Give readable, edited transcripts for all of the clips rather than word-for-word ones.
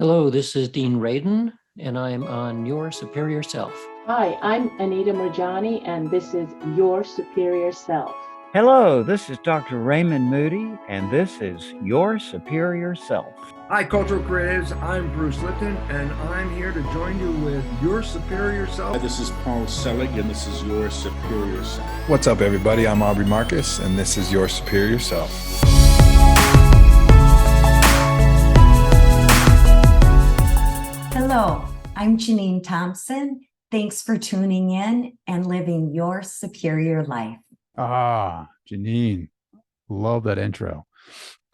Hello, this is Dean Radin, and I'm on Your Superior Self. Hi, I'm Anita Murjani, and this is Your Superior Self. Hello, this is Dr. Raymond Moody, and this is Your Superior Self. Hi, Cultural Creatives. I'm Bruce Lipton, and I'm here to join you with Your Superior Self. This is Paul Selig, and this is Your Superior Self. What's up, everybody? I'm Aubrey Marcus, and this is Your Superior Self. Hello, I'm Jeanine Thompson. Thanks for tuning in and living your superior life. Janine, love that intro.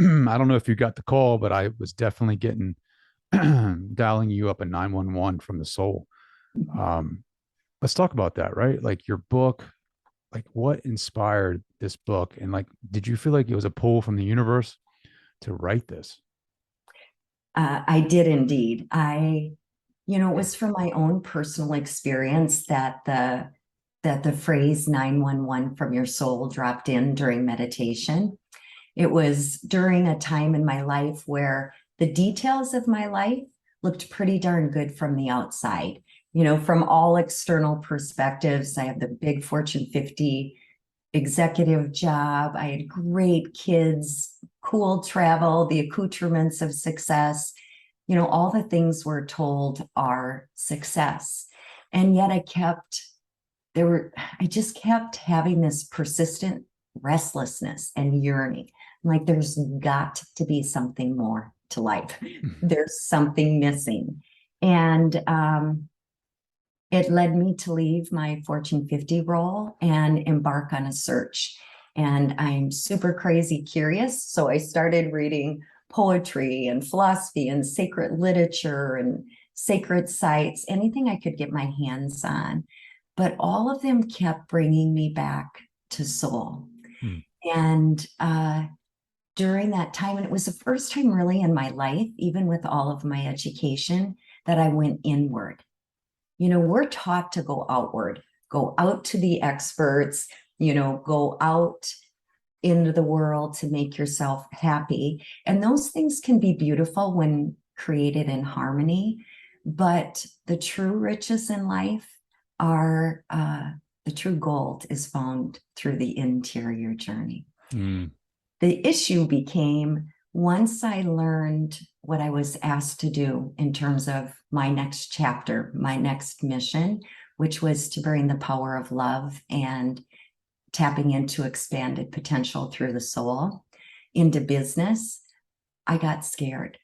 I don't know if you got the call, but I was definitely getting dialing you up at 911 from the soul. Let's talk about that, right? Like your book, like what inspired this book? And like, did you feel like it was a pull from the universe to write this? I did indeed. It was from my own personal experience that the phrase 911 from your soul dropped in during meditation. It was during a time in my life where the details of my life looked pretty darn good from the outside. From all external perspectives, I had the big Fortune 50 executive job. I had great kids, cool travel, the accoutrements of success. All the things we're told are success. And yet I just kept having this persistent restlessness and yearning. Like there's got to be something more to life. There's something missing. And it led me to leave my Fortune 50 role and embark on a search. And I'm super crazy curious. So I started reading poetry and philosophy and sacred literature and sacred sites, anything I could get my hands on. But all of them kept bringing me back to soul. And during that time, and it was the first time really in my life, even with all of my education, that I went inward. We're taught to go outward, go out to the experts, go out into the world to make yourself happy. And those things can be beautiful when created in harmony. But the true riches in life are, the true gold is found through the interior journey. The issue became once I learned what I was asked to do in terms of my next chapter, my next mission, which was to bring the power of love and tapping into expanded potential through the soul into business, I got scared.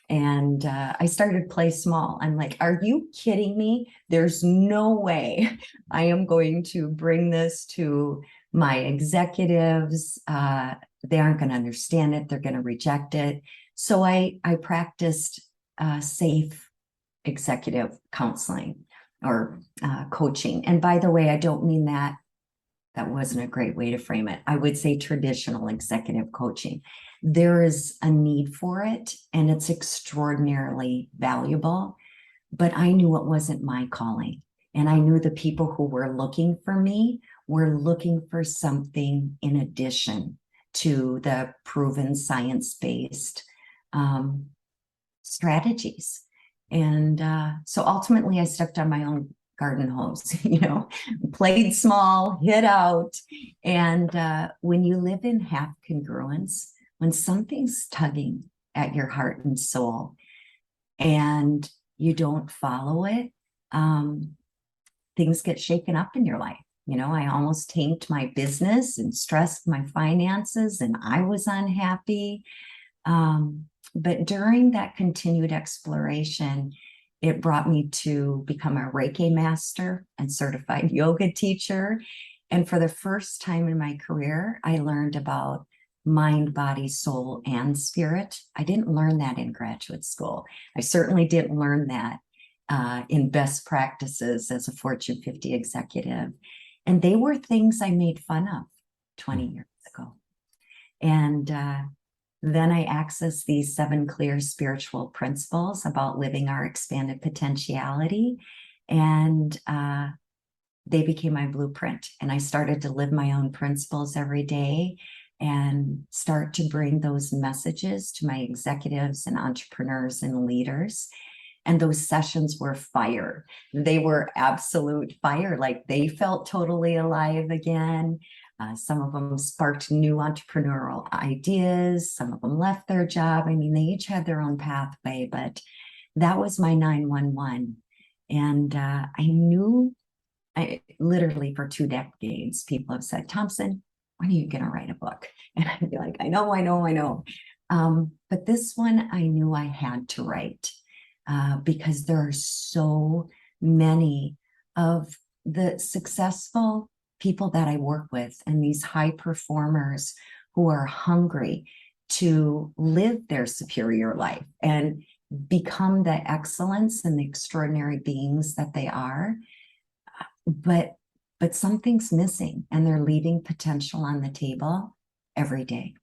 And I started play small. I'm like, are you kidding me? There's no way I am going to bring this to my executives. They aren't going to understand it. They're going to reject it. So I practiced safe executive counseling or coaching. And by the way, I don't mean that. That wasn't a great way to frame it. I would say traditional executive coaching. There is a need for it, and it's extraordinarily valuable. But I knew it wasn't my calling. And I knew the people who were looking for me were looking for something in addition to the proven science-based strategies. And so ultimately, I stepped on my own garden hose, played small, hit out. And when you live in half congruence, when something's tugging at your heart and soul and you don't follow it, things get shaken up in your life. I almost tanked my business and stressed my finances, and I was unhappy. But during that continued exploration, it brought me to become a Reiki master and certified yoga teacher. And for the first time in my career, I learned about mind, body, soul, and spirit. I didn't learn that in graduate school. I certainly didn't learn that in best practices as a Fortune 50 executive. And they were things I made fun of 20 years ago. And then I accessed these 7 clear spiritual principles about living our expanded potentiality. And they became my blueprint. And I started to live my own principles every day. and start to bring those messages to my executives and entrepreneurs and leaders. And those sessions were fire. They were absolute fire. Like they felt totally alive again. Some of them sparked new entrepreneurial ideas. Some of them left their job. I mean, they each had their own pathway, but that was my 911. And I knew, literally for 2 decades, people have said, Thompson, when are you going to write a book? And I'd be like, I know. But this one I knew I had to write because there are so many of the successful people that I work with and these high performers who are hungry to live their superior life and become the excellence and the extraordinary beings that they are. But something's missing and they're leaving potential on the table every day.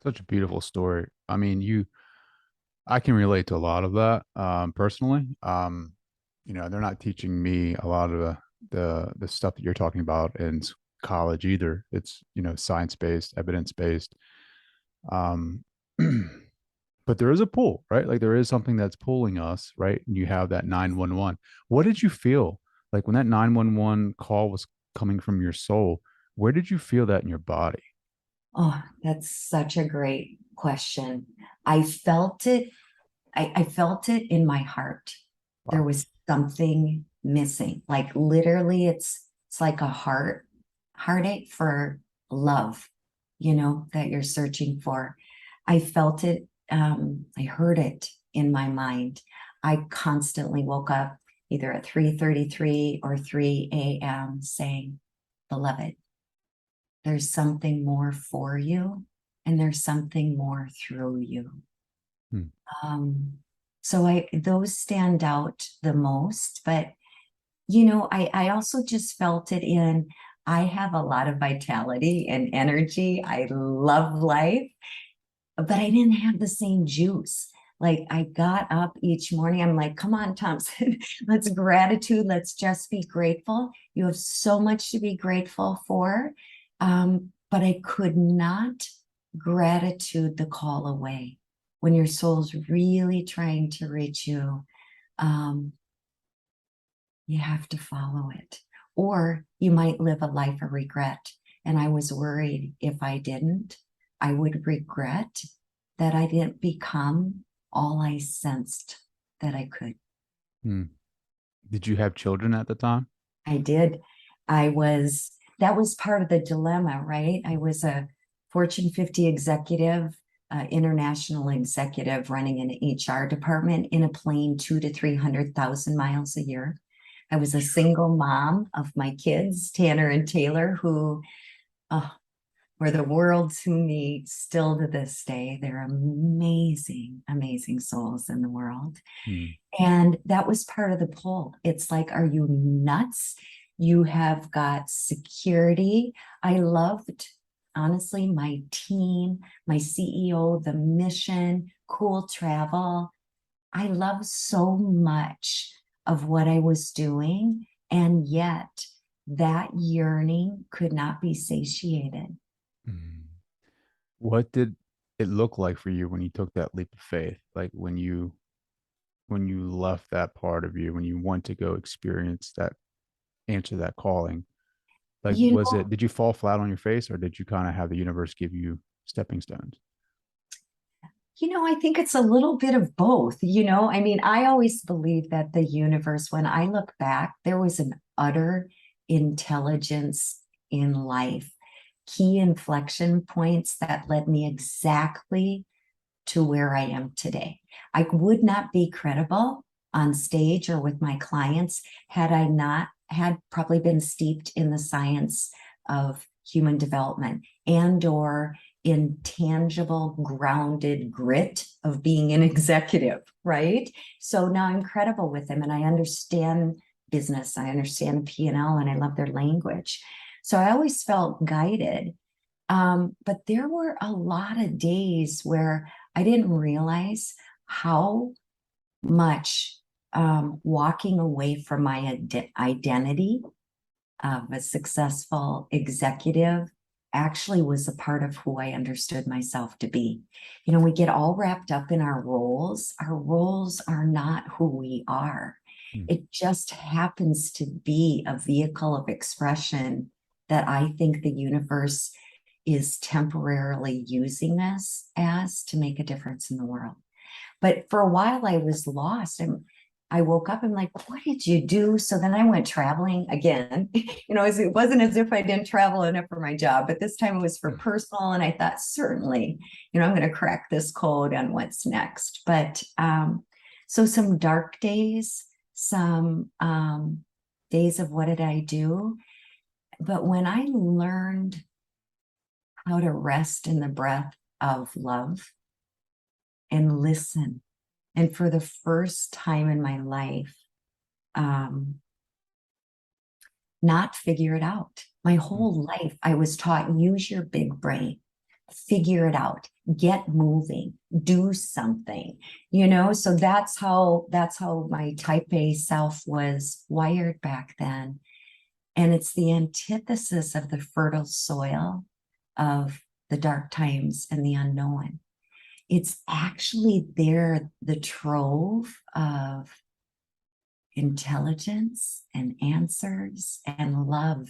Such a beautiful story. I mean, I can relate to a lot of that personally. They're not teaching me a lot of the stuff that you're talking about in college either. It's, science-based, evidence-based. But there is a pull, right? Like there is something that's pulling us, right? And you have that 911. What did you feel like when that 911 call was coming from your soul? Where did you feel that in your body? Oh, that's such a great question. I felt it. I felt it in my heart. Wow. There was something missing. Like literally, it's like a heartache for love, that you're searching for. I felt it. I heard it in my mind. I constantly woke up either at 3:33 or 3 a.m. saying, beloved, there's something more for you and there's something more through you. So those stand out the most, but I also just felt it in, I have a lot of vitality and energy. I love life, but I didn't have the same juice. Like I got up each morning, I'm like, come on, Thompson, let's gratitude. Let's just be grateful. You have so much to be grateful for. But I could not gratitude the call away. When your soul's really trying to reach you, you have to follow it. Or you might live a life of regret. And I was worried if I didn't, I would regret that I didn't become all I sensed that I could. Did you have children at the time? I did. That was part of the dilemma, right? I was a Fortune 50 executive, international executive running an HR department in a plane 200,000 to 300,000 miles a year. I was a single mom of my kids, Tanner and Taylor, who were the world to me still to this day. They're amazing, amazing souls in the world. And that was part of the pull. It's like, are you nuts? You have got security. I loved, honestly, my team, my CEO, the mission, cool travel. I love so much of what I was doing. And yet that yearning could not be satiated. What did it look like for you when you took that leap of faith? Like when you left that part of you, when you went to go experience that, answer that calling, like did you fall flat on your face or did you kind of have the universe give you stepping stones? I think it's a little bit of both. I mean, I always believe that the universe, when I look back, there was an utter intelligence in life, key inflection points that led me exactly to where I am today. I would not be credible on stage or with my clients had I not had probably been steeped in the science of human development and or intangible, grounded grit of being an executive, right? So now I'm credible with them and I understand business, I understand P&L, and I love their language. So I always felt guided. But there were a lot of days where I didn't realize how much walking away from my identity of a successful executive actually was a part of who I understood myself to be. You know, we get all wrapped up in our roles. Our roles are not who we are. It just happens to be a vehicle of expression that I think the universe is temporarily using us as to make a difference in the world. But for a while I was lost, and I woke up and like, what did you do? So then I went traveling again. You know, it wasn't as if I didn't travel enough for my job, but this time it was for personal. And I thought, certainly, you know, I'm going to crack this code on what's next. But so some dark days, some days of what did I do? But when I learned how to rest in the breath of love and listen, and for the first time in my life, not figure it out. My whole life, I was taught, use your big brain, figure it out, get moving, do something, you know? So that's how my type A self was wired back then. And it's the antithesis of the fertile soil of the dark times and the unknown. It's actually there, the trove of intelligence and answers and love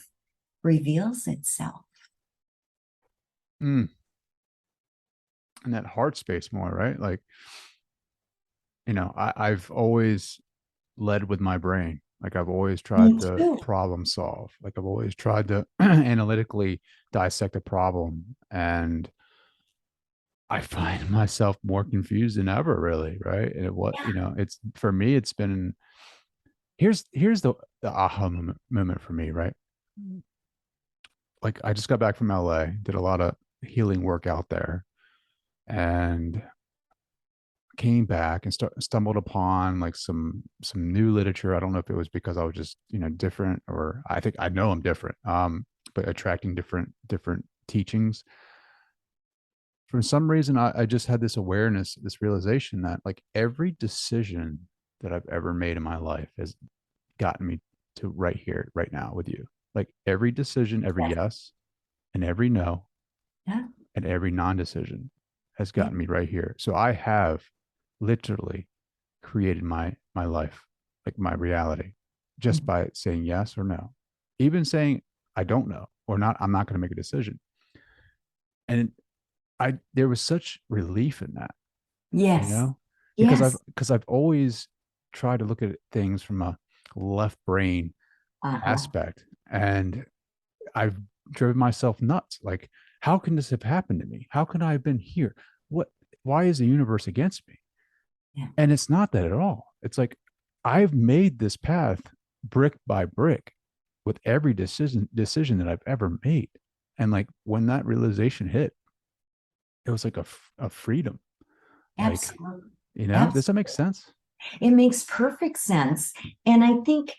reveals itself. And that heart space more, right? Like, you know, I've always led with my brain. Like I've always tried to problem solve. Like I've always tried to analytically dissect a problem, and I find myself more confused than ever, really, right? And you know, it's for me, it's been here's the aha moment for me, right? Like I just got back from LA, did a lot of healing work out there, and came back and stumbled upon like some new literature. I don't know if it was because I was just, you know, different, or I know I'm different, but attracting different teachings. For some reason, I just had this awareness, this realization that like every decision that I've ever made in my life has gotten me to right here, right now with you. Like every decision, every yes, and every no, and every non-decision has gotten me right here. So I have literally created my life, like my reality, just by saying yes or no, even saying I don't know or not. I'm not going to make a decision. And there was such relief in that. Yes. You know, because I've always tried to look at things from a left brain aspect, and I've driven myself nuts. Like, how can this have happened to me? How can I have been here? Why is the universe against me? Yeah. And it's not that at all. It's like I've made this path brick by brick with every decision that I've ever made. And like when that realization hit, it was like a freedom. Absolutely. Like, you know, does that make sense? It makes perfect sense. And I think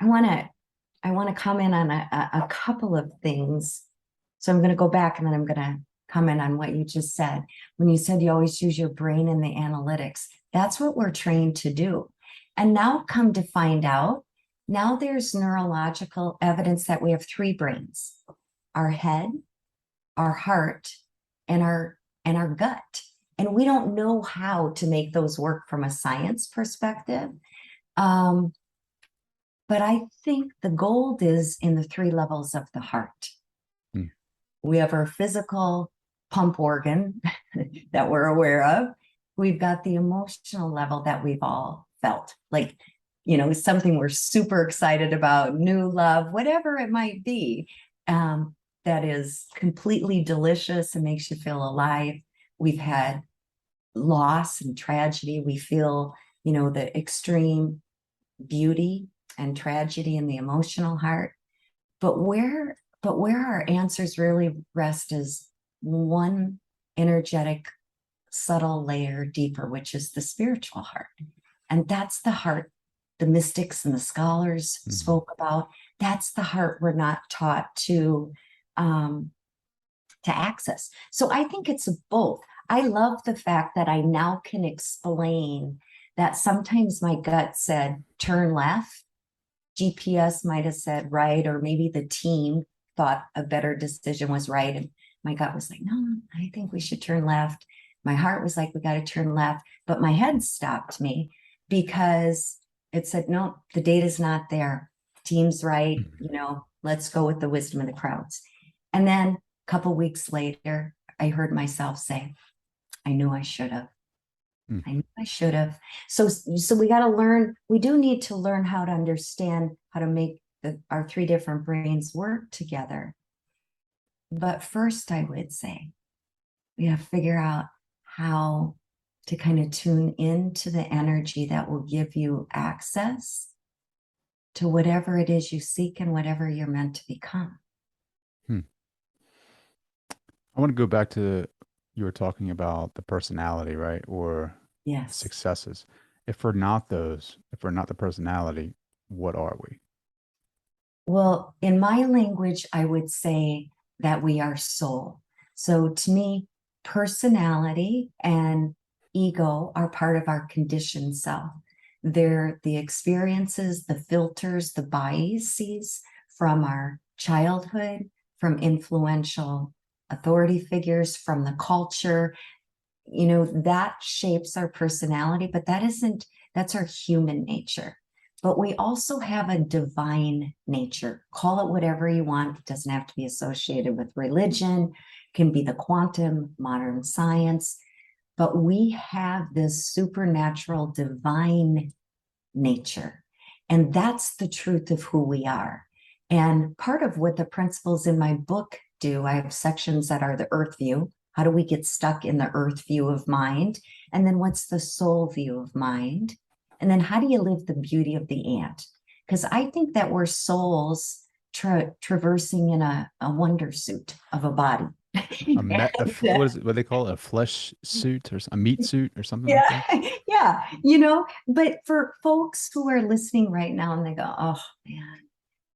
I want to comment on a couple of things. So I'm going to go back and then I'm going to comment on what you just said. When you said you always use your brain in the analytics, that's what we're trained to do. And now come to find out, now there's neurological evidence that we have three brains: our head, our heart, and our gut. And we don't know how to make those work from a science perspective. But I think the gold is in the three levels of the heart. We have our physical pump organ that we're aware of. We've got the emotional level that we've all felt, like, you know, something we're super excited about, new love, whatever it might be, that is completely delicious and makes you feel alive. We've had loss and tragedy. We feel, you know, the extreme beauty and tragedy in the emotional heart. But where our answers really rest is one energetic, subtle layer deeper, which is the spiritual heart. And that's the heart the mystics and the scholars spoke about. That's the heart we're not taught to access. So I think it's both. I love the fact that I now can explain that sometimes my gut said, turn left. GPS might have said right, or maybe the team thought a better decision was right. And my gut was like, no, I think we should turn left. My heart was like, we got to turn left. But my head stopped me because it said, no, the data's not there. Team's right. Let's go with the wisdom of the crowds. And then a couple weeks later, I heard myself say, I knew I should have. I knew I should have. So we got to learn. We do need to learn how to understand how to make our three different brains work together. But first, I would say we have to figure out how to kind of tune into the energy that will give you access to whatever it is you seek and whatever you're meant to become. I want to go back to, you were talking about the personality, right? Or Yes. successes. If we're not the personality, what are we? Well, in my language, I would say that we are soul. So to me, personality and ego are part of our conditioned self. They're the experiences, the filters, the biases from our childhood, from influential authority figures, from the culture. That shapes our personality, but that's our human nature. But we also have a divine nature. Call it whatever you want. It doesn't have to be associated with religion. It can be the quantum, modern science. But we have this supernatural divine nature. And that's the truth of who we are. And part of what the principles in my book do, I have sections that are the earth view. How do we get stuck in the earth view of mind? And then what's the soul view of mind? And then how do you live the beauty of the ant? Because I think that we're souls traversing in a wonder suit of a body. What is it? What they call it? A flesh suit or a meat suit or something like that? Yeah. But for folks who are listening right now and they go, oh man,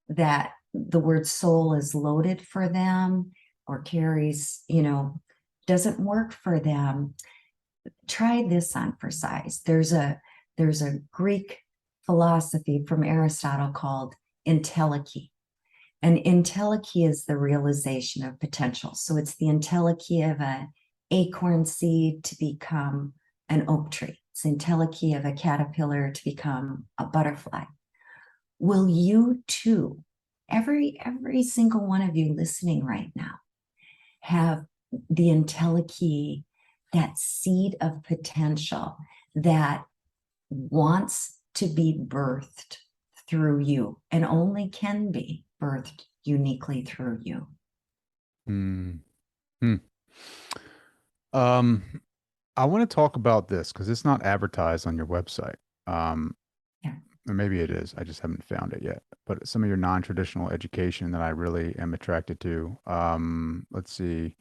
that the word soul is loaded for them or carries, doesn't work for them. Try this on for size. There's a Greek philosophy from Aristotle called entelechy. And entelechy is the realization of potential. So it's the entelechy of an acorn seed to become an oak tree. It's entelechy of a caterpillar to become a butterfly. Will you too, every single one of you listening right now, have the entelechy, that seed of potential that wants to be birthed through you and only can be birthed uniquely through you? I want to talk about this because it's not advertised on your website. Or maybe it is. I just haven't found it yet. But some of your non-traditional education that I really am attracted to. Let's see.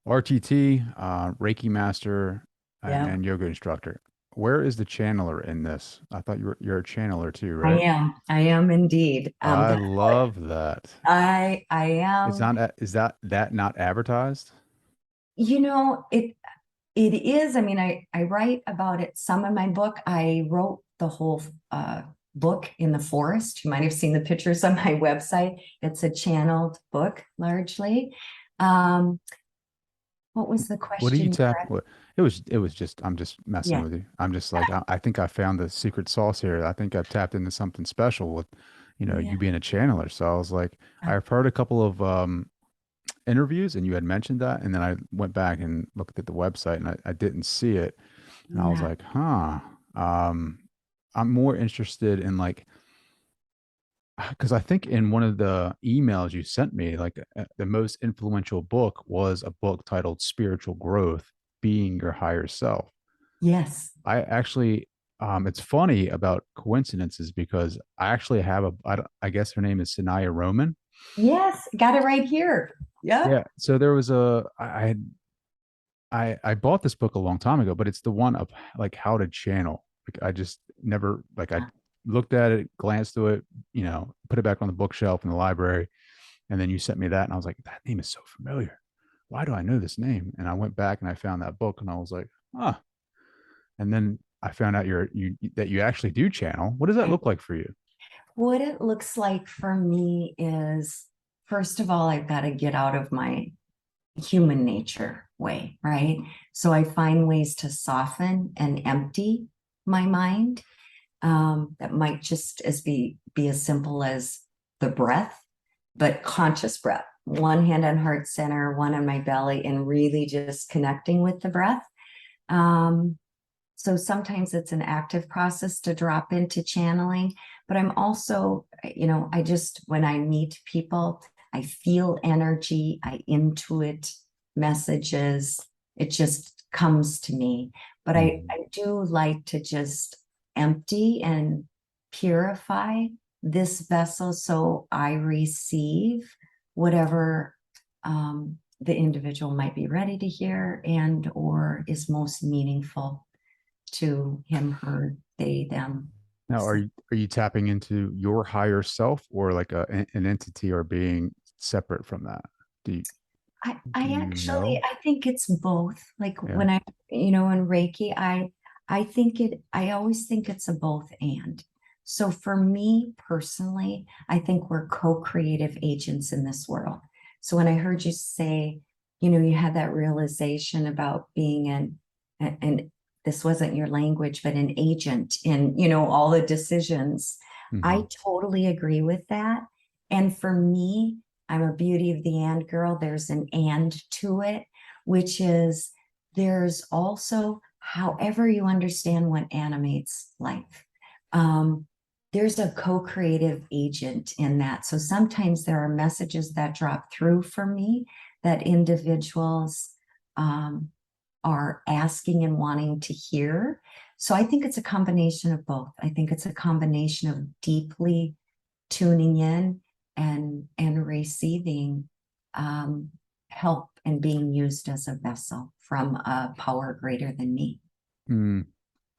RTT, Reiki master, and yoga instructor. Where is the channeler in this? I thought you're a channeler too, right? I am indeed. I love that. I am. Is that not advertised? It is. I mean, I write about it some in my book. I wrote the whole book in the forest. You might have seen the pictures on my website. It's a channeled book largely. What was the question? What do you tap? It was just, I'm just messing with you. I'm just like, I think I found the secret sauce here. I think I've tapped into something special with, you being a channeler. So I was like, I've heard a couple of interviews and you had mentioned that. And then I went back and looked at the website and I didn't see it. And I was like, I'm more interested in because I think in one of the emails you sent me, the most influential book was a book titled Spiritual Growth, Being Your Higher Self. Yes. I actually, it's funny about coincidences because I actually have I guess her name is Sanaya Roman. Yes. Got it right here. Yeah. So there was I bought this book a long time ago, but it's the one of how to channel. I just never, I looked at it, glanced through it, put it back on the bookshelf in the library. And then you sent me that and I was like, that name is so familiar. Why do I know this name? And I went back and I found that book and I was like, and then I found out that you actually do channel. What does that look like for you? What it looks like for me is first of all, I've got to get out of my human nature way, right? So I find ways to soften and empty my mind. That might just be as simple as the breath, but conscious breath. One hand on heart center, one on my belly, and really just connecting with the breath. So sometimes it's an active process to drop into channeling, but I'm also, when I meet people, I feel energy, I intuit messages, it just comes to me. But I do like to just empty and purify this vessel so I receive whatever the individual might be ready to hear and or is most meaningful to him, her, they, them. Now, are you tapping into your higher self or like an entity or being separate from that? I know? think it's both. Like when I, in Reiki, I always think it's a both and. So for me personally, I think we're co-creative agents in this world. So when I heard you say, you had that realization about being and this wasn't your language, but an agent in, all the decisions. I totally agree with that. And for me, I'm a beauty of the and girl. There's an and to it, which is there's also however you understand what animates life. There's a co-creative agent in that. So sometimes there are messages that drop through for me that individuals are asking and wanting to hear. So I think it's a combination of both. I think it's a combination of deeply tuning in and receiving help and being used as a vessel from a power greater than me.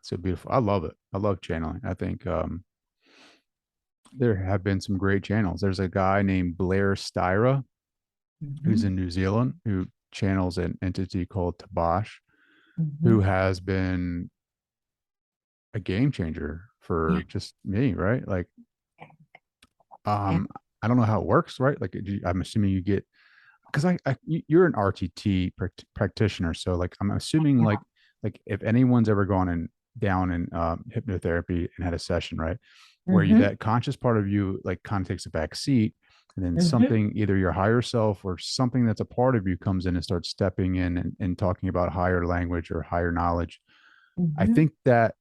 So beautiful. I love it. I love channeling. I think there have been some great channels. There's a guy named Blair Styra who's in New Zealand who channels an entity called Tabash, who has been a game changer for just me, right? Like, I don't know how it works, right? Like, I'm assuming you get, because you're an RTT practitioner, so like I'm assuming like if anyone's ever gone down in hypnotherapy and had a session, right, where that conscious part of you like kind of takes a back seat, and then something, either your higher self or something that's a part of you comes in and starts stepping in and talking about higher language or higher knowledge. I think that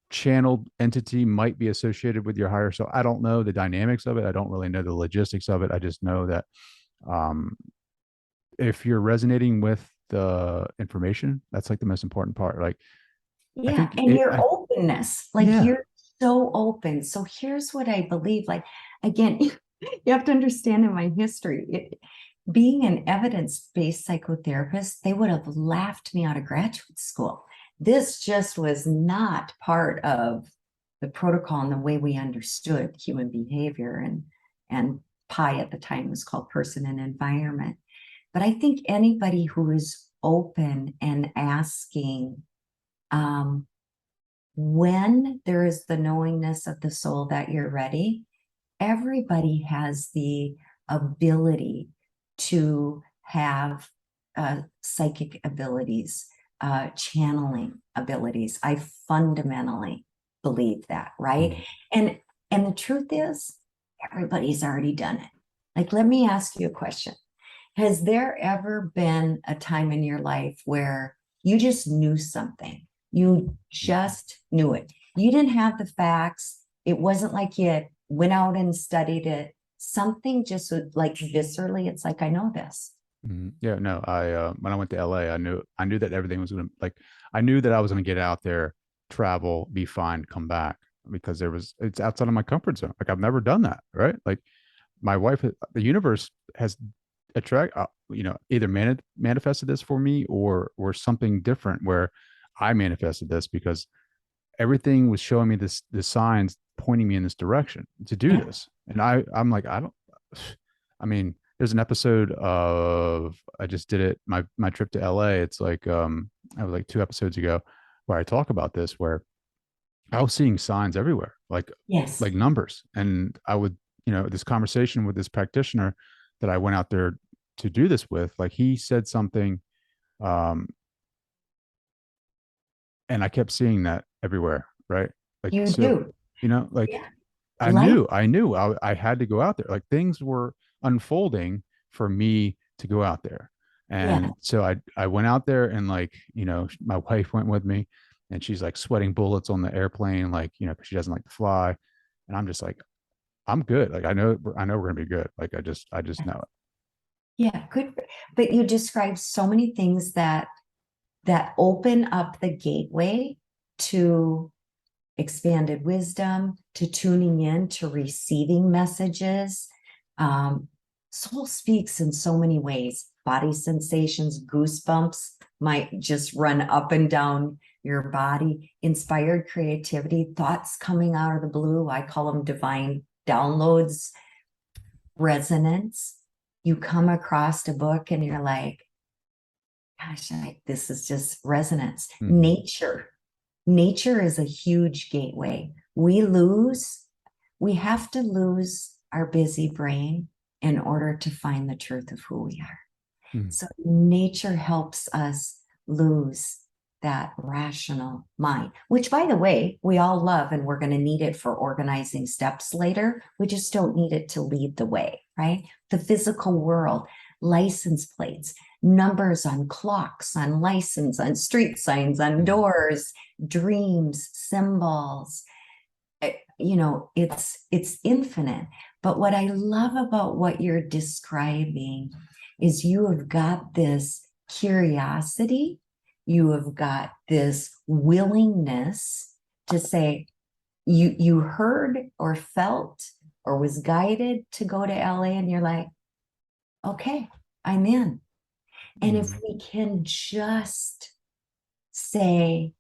channeled entity might be associated with your higher self. I don't know the dynamics of it. I don't really know the logistics of it. I just know that if you're resonating with the information, that's like the most important part. Like, your openness, like you're so open. So here's what I believe. Like, again, you have to understand in my history, being an evidence-based psychotherapist, they would have laughed me out of graduate school. This just was not part of the protocol and the way we understood human behavior, and PI at the time was called person and environment. But I think anybody who is open and asking, when there is the knowingness of the soul that you're ready, everybody has the ability to have psychic abilities, channeling abilities. I fundamentally believe that, right? And the truth is, everybody's already done it. Like, let me ask you a question. Has there ever been a time in your life where you just knew something? You just knew it. You didn't have the facts. It wasn't like you went out and studied it. Something just would, like, viscerally, it's like, I know this. Yeah, no, when I went to LA, I knew that everything was going to, I knew that I was going to get out there, travel, be fine, come back, because it's outside of my comfort zone. Like, I've never done that, right? Like, my wife, the universe has either manifested this for me or something different where I manifested this, because everything was showing me the signs pointing me in this direction to do this. And I'm like, there's an episode of, I just did it, my trip to LA. It's like, I was like 2 episodes ago where I talk about this, where I was seeing signs everywhere, like numbers. And I would this conversation with this practitioner that I went out there to do this with, like he said something, and I kept seeing that everywhere, right? Like, You so, do. like Yeah. I Life. knew I had to go out there. Like things were unfolding for me to go out there. Yeah. And so I went out there, and like, my wife went with me, and she's like sweating bullets on the airplane, like, because she doesn't like to fly. And I'm just like, I'm good. Like, I know we're going to be good. Like, I just know it. Yeah. Good. But you described so many things that open up the gateway to expanded wisdom, to tuning in, to receiving messages. Soul speaks in so many ways. Body sensations, goosebumps might just run up and down your body. Inspired creativity, thoughts coming out of the blue. I call them divine downloads. Resonance. You come across a book and you're like, gosh, this is just resonance. Mhm. Nature is a huge gateway. We have to lose our busy brain in order to find the truth of who we are. Mhm. So nature helps us lose that rational mind, which, by the way, we all love, and we're going to need it for organizing steps later. We just don't need it to lead the way, right? The physical world, license plates, numbers on clocks, on license, on street signs, on doors, dreams, symbols. It's infinite. But what I love about what you're describing is you have got this curiosity, you have got this willingness to say, you heard or felt or was guided to go to LA, and you're like, okay, I'm in. And if we can just say,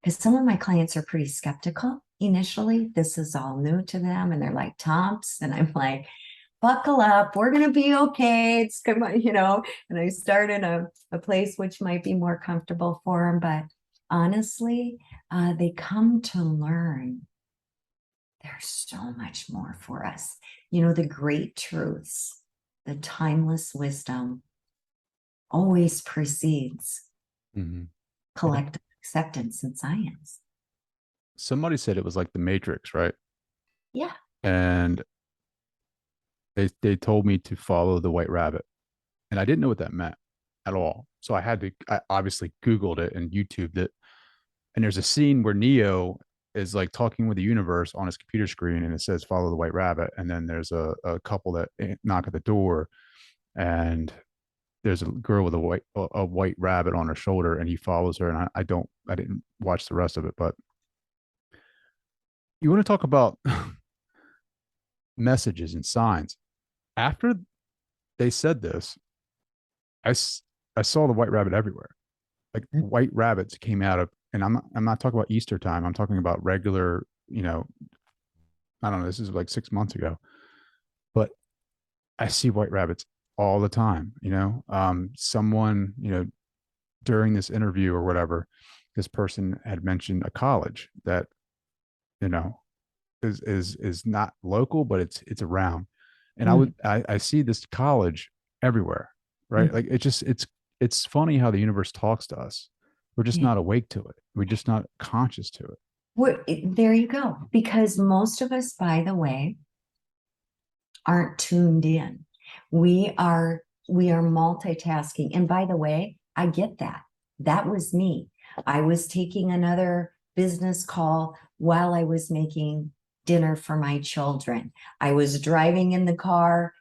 because some of my clients are pretty skeptical initially, this is all new to them, and they're like, Thompson, and I'm like, buckle up, we're going to be okay. It's good, and I start in a place which might be more comfortable for them. But honestly, they come to learn there's so much more for us. The great truths, the timeless wisdom always precedes collective acceptance in science. Somebody said it was like the Matrix, right? Yeah. And they told me to follow the white rabbit, and I didn't know what that meant at all. So I obviously Googled it and YouTubed it. And there's a scene where Neo is like talking with the universe on his computer screen, and it says follow the white rabbit. And then there's a couple that knock at the door, and there's a girl with a white rabbit on her shoulder, and he follows her. And I didn't watch the rest of it. But you want to talk about messages and signs. After they said this, I saw the white rabbit everywhere. Like white rabbits came out of, and I'm not talking about Easter time. I'm talking about regular, I don't know. This is like 6 months ago, but I see white rabbits all the time. Someone, during this interview or whatever, this person had mentioned a college that, is not local, but it's around. And I see this college everywhere, right? Like it's funny how the universe talks to us. We're just not awake to it. We're just not conscious to it. There you go. Because most of us, by the way, aren't tuned in. We are multitasking. And by the way, I get that. That was me. I was taking another business call while I was making dinner for my children. I was driving in the car,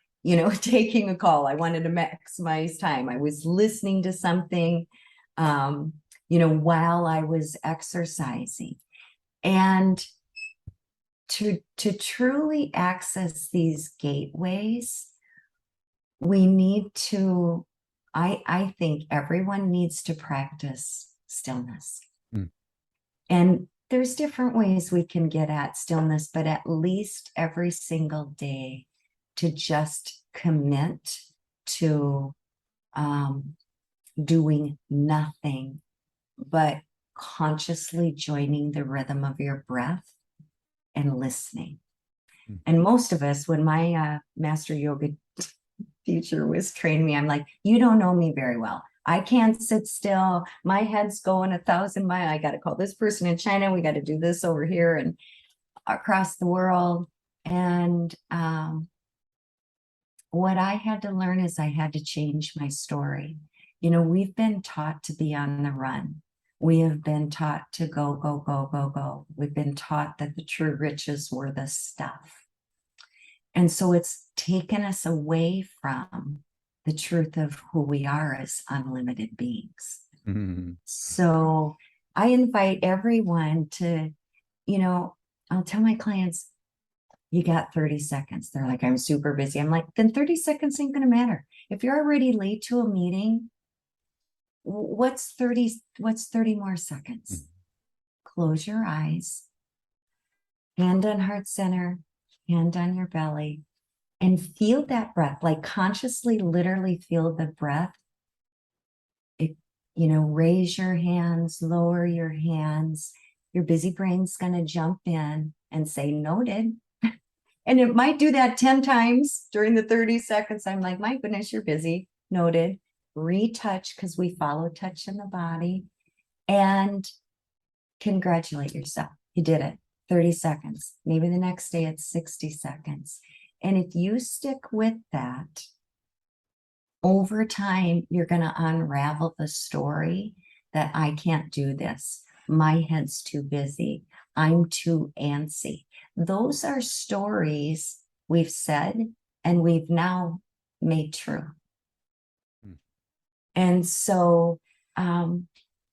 taking a call. I wanted to maximize time. I was listening to something, while I was exercising. And to truly access these gateways, we need to, I think everyone needs to practice stillness. And there's different ways we can get at stillness, but at least every single day to just commit to doing nothing but consciously joining the rhythm of your breath and listening. Mm. And most of us, when my master yoga teacher was training me, I'm like, you don't know me very well. I can't sit still. My head's going 1,000 miles. I got to call this person in China. We got to do this over here and across the world. And what I had to learn is I had to change my story. You know, we've been taught to be on the run. We have been taught to go, go, go, go, go. We've been taught that the true riches were the stuff. And so it's taken us away from the truth of who we are as unlimited beings. Mm-hmm. So I invite everyone to, you know, I'll tell my clients, you got 30 seconds. They're like, I'm super busy. I'm like, then 30 seconds ain't going to matter. If you're already late to a meeting, what's 30 more seconds? Mm-hmm. Close your eyes, hand on heart center, hand on your belly, and feel that breath, like consciously, literally feel the breath. It, you know, raise your hands, lower your hands. Your busy brain's going to jump in and say, noted. And it might do that 10 times during the 30 seconds. I'm like, my goodness, you're busy. Noted. Retouch, because we follow touch in the body. And congratulate yourself. You did it. 30 seconds. Maybe the next day it's 60 seconds. And if you stick with that, over time, you're going to unravel the story that I can't do this. My head's too busy. I'm too antsy. Those are stories we've said and we've now made true. Mm. And so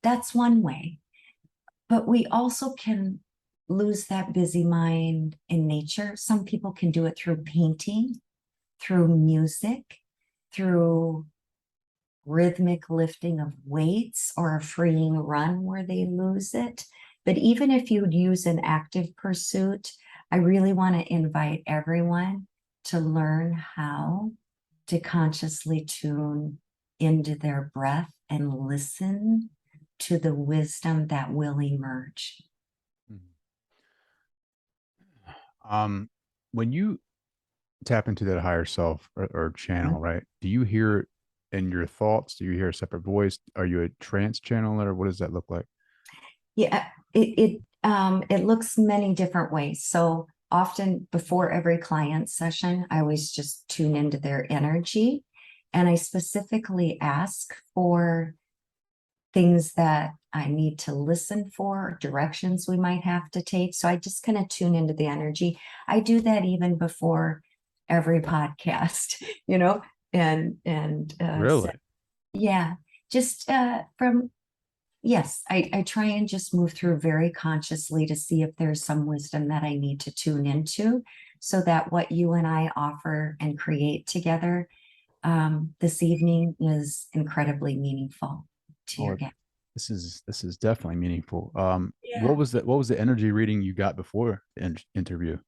that's one way. But we also can lose that busy mind in nature. Some people can do it through painting, through music, through rhythmic lifting of weights, or a freeing run where they lose it. But even if you'd use an active pursuit, I really want to invite everyone to learn how to consciously tune into their breath and listen to the wisdom that will emerge. When you tap into that higher self or channel, right? Do you hear it in your thoughts? Do you hear a separate voice? Are you a trance channeler? Or what does that look like? Yeah, it looks many different ways. So often before every client session, I always just tune into their energy, and I specifically ask for things that I need to listen for, directions we might have to take. So I just kind of tune into the energy. I do that even before every podcast, you know, and Really? so, yeah, just yes, I try and just move through very consciously to see if there's some wisdom that I need to tune into, so that what you and I offer and create together this evening is incredibly meaningful to your guest. This is definitely meaningful. Yeah. What was the energy reading you got before the interview?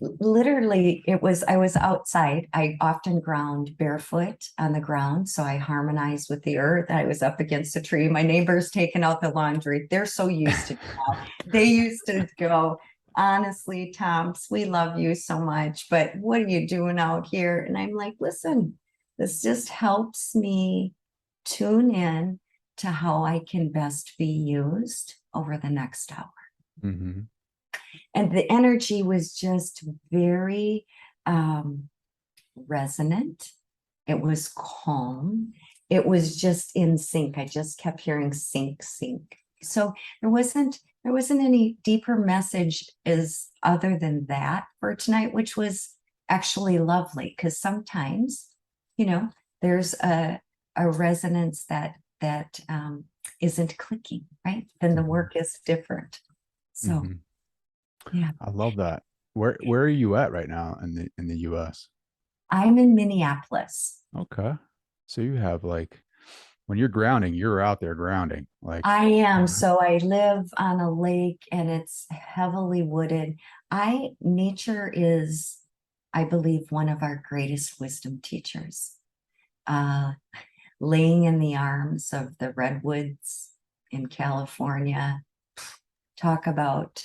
Literally, I was outside. I often ground barefoot on the ground, so I harmonize with the earth. I was up against a tree. My neighbor's taking out the laundry. They're so used to it now. They used to go, honestly, Toms, we love you so much, but what are you doing out here? And I'm like, listen, this just helps me tune in to how I can best be used over the next hour. Mm-hmm. And the energy was just very resonant. It was calm. It was just in sync. I just kept hearing sync, sync. So there wasn't any deeper message as other than that for tonight, which was actually lovely, because sometimes, you know, there's a resonance that isn't clicking, right? Then the work is different. So. Mm-hmm. Yeah, I love that. Where are you at right now in the US? I'm in Minneapolis. Okay. So you have, like, when you're grounding, you're out there grounding. Like, I am. So I live on a lake and it's heavily wooded. Nature is, I believe, one of our greatest wisdom teachers. Laying in the arms of the redwoods in California, talk about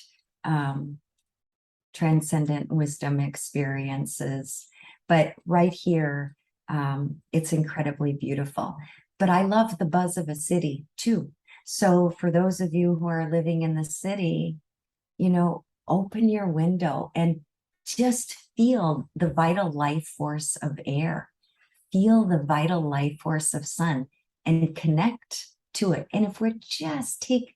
transcendent wisdom experiences. But right here, it's incredibly beautiful. But I love the buzz of a city too. So for those of you who are living in the city, you know, open your window and just feel the vital life force of air. Feel the vital life force of sun and connect to it. And if we just take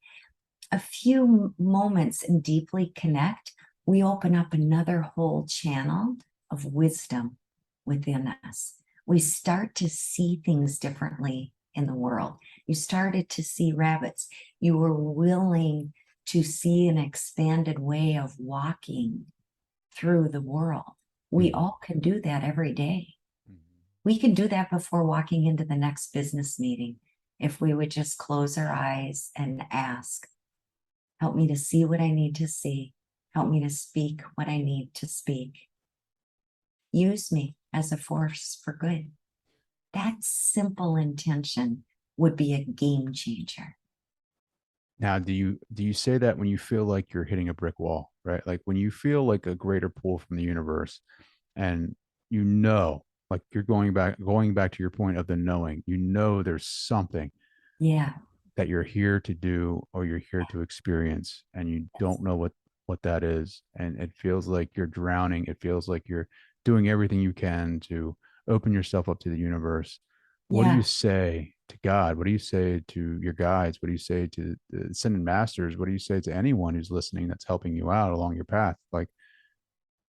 a few moments and deeply connect, we open up another whole channel of wisdom within us. We start to see things differently in the world. You started to see rabbits. You were willing to see an expanded way of walking through the world. We all can do that every day. We can do that before walking into the next business meeting. If we would just close our eyes and ask, help me to see what I need to see. Help me to speak what I need to speak. Use me as a force for good. That simple intention would be a game changer. Now, do you say that when you feel like you're hitting a brick wall, right? Like when you feel like a greater pull from the universe, and you know, like you're going back to your point of the knowing, you know, there's something that you're here to do or you're here to experience, and you don't know what that is, and it feels like you're drowning. It feels like you're doing everything you can to open yourself up to the universe. What do you say to God? What do you say to your guides? What do you say to the ascended masters? What do you say to anyone who's listening that's helping you out along your path? Like,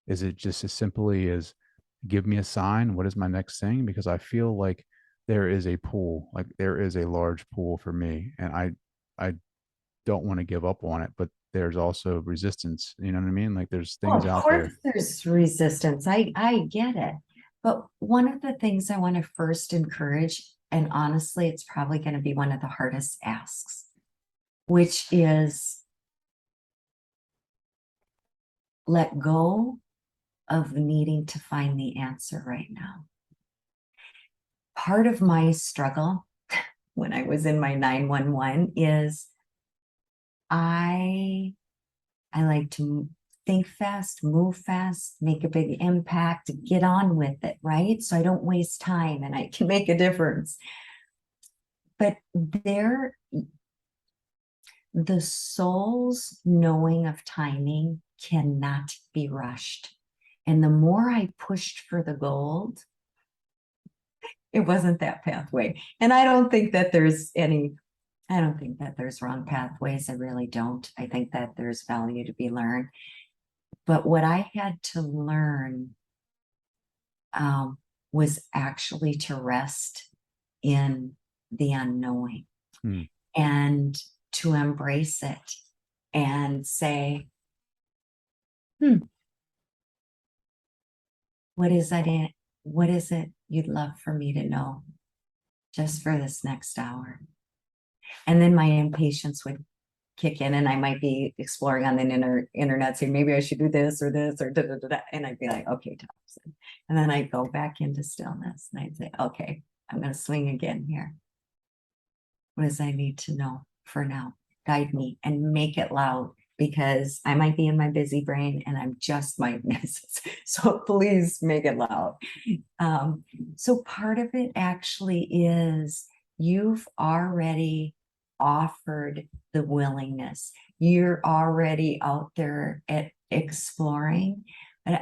is it just as simply as give me a sign? What is my next thing? Because I feel like there is a pool, like there is a large pool for me, and I don't want to give up on it, but there's also resistance. You know what I mean? Like there's things out there. Of course there's resistance. I get it. But one of the things I want to first encourage, and honestly, it's probably going to be one of the hardest asks, which is let go of needing to find the answer right now. Part of my struggle when I was in my 911 is I like to think fast, move fast, make a big impact, get on with it, right? So I don't waste time and I can make a difference. But the soul's knowing of timing cannot be rushed. And the more I pushed for the gold, it wasn't that pathway. And I don't think that there's wrong pathways. I really don't. I think that there's value to be learned. But what I had to learn was actually to rest in the unknowing and to embrace it and say, what is it you'd love for me to know just for this next hour? And then my impatience would kick in, and I might be exploring on the internet saying, maybe I should do this or this or da, da, da, da. And I'd be like, okay, Thompson. And then I'd go back into stillness and I'd say, okay, I'm going to swing again here. What does I need to know for now? Guide me and make it loud, because I might be in my busy brain and I'm just might miss it. So please make it loud. So part of it actually is you've already offered the willingness. You're already out there at exploring. But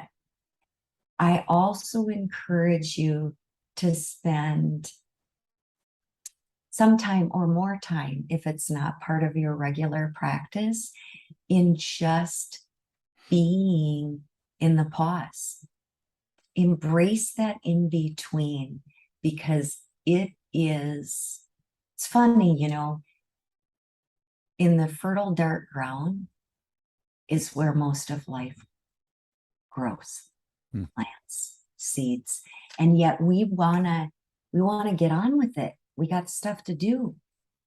I also encourage you to spend some time or more time, if it's not part of your regular practice, in just being in the pause. Embrace that in between, because it's funny, you know, in the fertile dark ground is where most of life grows, plants, seeds. And yet we wanna get on with it. We got stuff to do.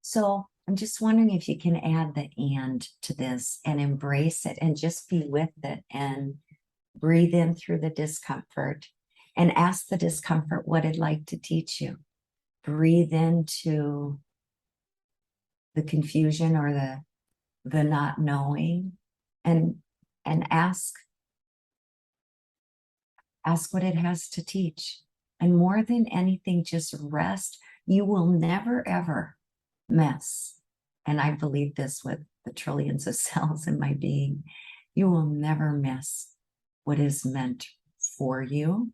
So I'm just wondering if you can add the and to this and embrace it and just be with it and breathe in through the discomfort and ask the discomfort what it'd like to teach you. Breathe into the confusion or the not knowing, and ask ask what it has to teach. And more than anything, just rest. You will never, ever mess. And I believe this with the trillions of cells in my being. You will never miss what is meant for you.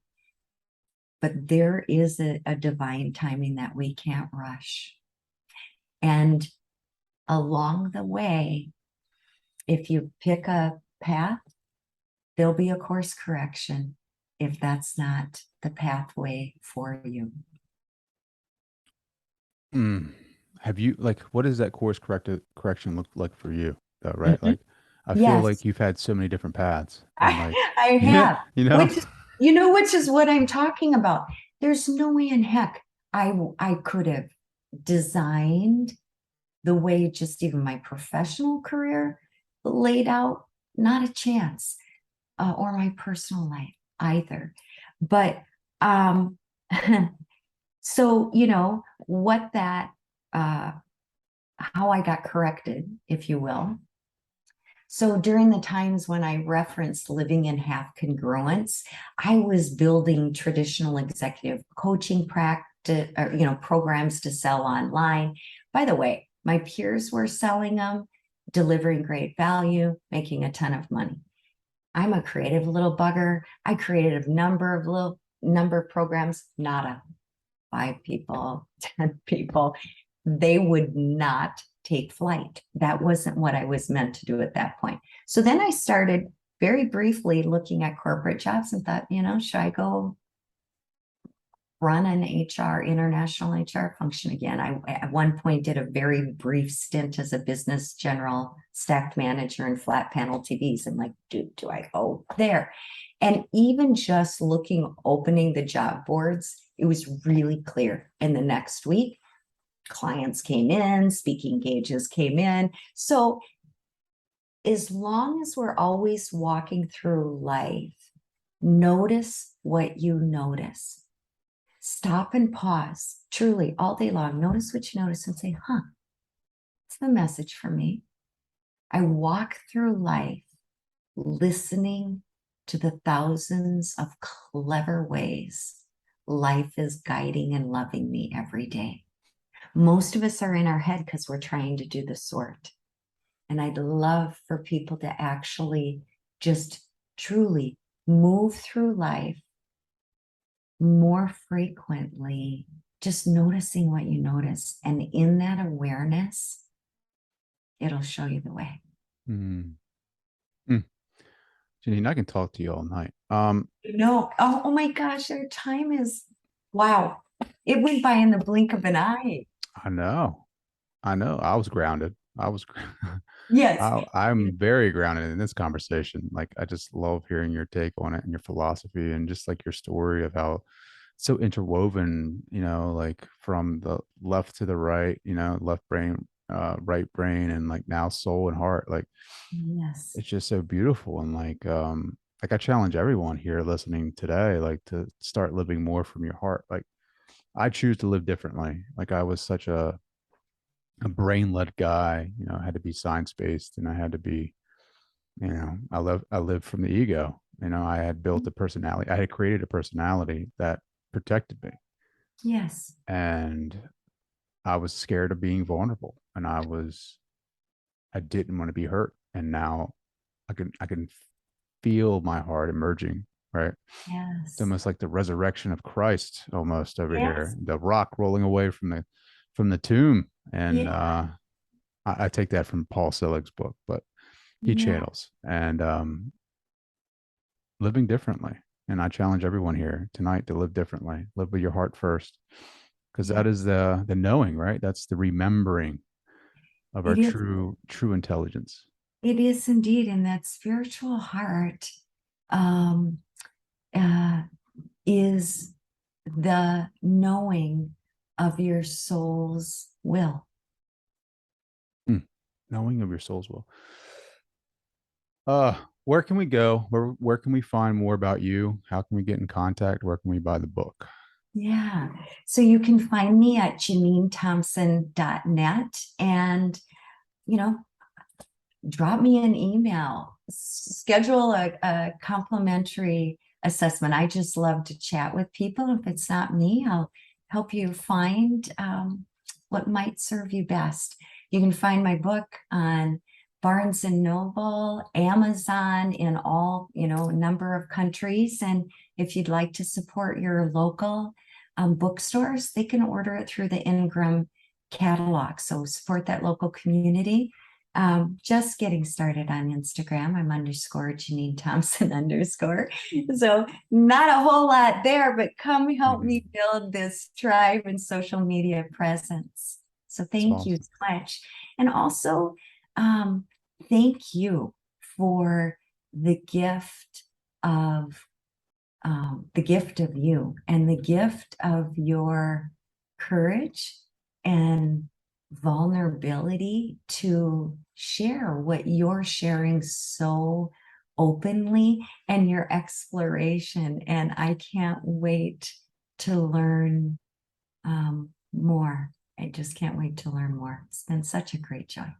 But there is a divine timing that we can't rush. And along the way, if you pick a path, there'll be a course correction if that's not the pathway for you. Have you, like, what does that course correction look like for you, though, right? Like, I feel Yes. like you've had so many different paths. And like, I have. you know, Which is what I'm talking about. There's no way in heck I could have designed the way just even my professional career laid out, not a chance, or my personal life either. But so, what that, how I got corrected, if you will. So during the times when I referenced living in half congruence, I was building traditional executive coaching practice, programs to sell online. By the way, my peers were selling them, delivering great value, making a ton of money. I'm a creative little bugger. I created a number of programs, nada. 5 people, 10 people. They would not take flight. That wasn't what I was meant to do at that point. So then I started very briefly looking at corporate jobs and thought, should I go run an international HR function again? I at one point did a very brief stint as a business general staff manager in flat panel TVs. I'm like, do I go there? And even just opening the job boards, it was really clear. And the next week, clients came in, speaking engagements came in. So as long as we're always walking through life, notice what you notice. Stop and pause, truly, all day long. Notice what you notice and say, it's the message for me. I walk through life listening to the thousands of clever ways life is guiding and loving me every day. Most of us are in our head because we're trying to do the sort. And I'd love for people to actually just truly move through life more frequently, just noticing what you notice. And in that awareness, it'll show you the way. Jeanine, I can talk to you all night. Oh my gosh, our time is, wow. It went by in the blink of an eye. I know. I was grounded. Yes. I'm very grounded in this conversation. Like, I just love hearing your take on it and your philosophy and just like your story of how it's so interwoven, like from the left to the right, left brain, right brain, and like now soul and heart. Like, yes, it's just so beautiful. And like I challenge everyone here listening today, like, to start living more from your heart. Like, I choose to live differently. Like, I was such a brain-led guy, I had to be science-based, and I had to be, I lived from the ego. I had built a personality. I had created a personality that protected me. Yes. And I was scared of being vulnerable, and I didn't want to be hurt. And now I can feel my heart emerging, right? Yes. It's almost like the resurrection of Christ almost over here, the rock rolling away from the tomb. And I take that from Paul Selig's book, but he channels and living differently. And I challenge everyone here tonight to live differently, live with your heart first, because that is the knowing, right? That's the remembering of our true intelligence. It is indeed. And that spiritual heart is the knowing of your soul's will. Knowing of your soul's will. Where can we go? Where can we find more about you? How can we get in contact? Where can we buy the book? Yeah. So you can find me at JanineThompson.net, and, drop me an email, schedule a complimentary assessment. I just love to chat with people. If it's not me, I'll help you find what might serve you best. You can find my book on Barnes and Noble, Amazon, in all, a number of countries. And if you'd like to support your local bookstores, they can order it through the Ingram catalog. So support that local community. Just getting started on Instagram. I'm _Jeanine Thompson _. So not a whole lot there, but come help me build this tribe and social media presence. So thank you so much. And also, thank you for the gift of you and the gift of your courage and vulnerability to share what you're sharing so openly, and your exploration. And I can't wait to learn more. I just can't wait to learn more. It's been such a great joy.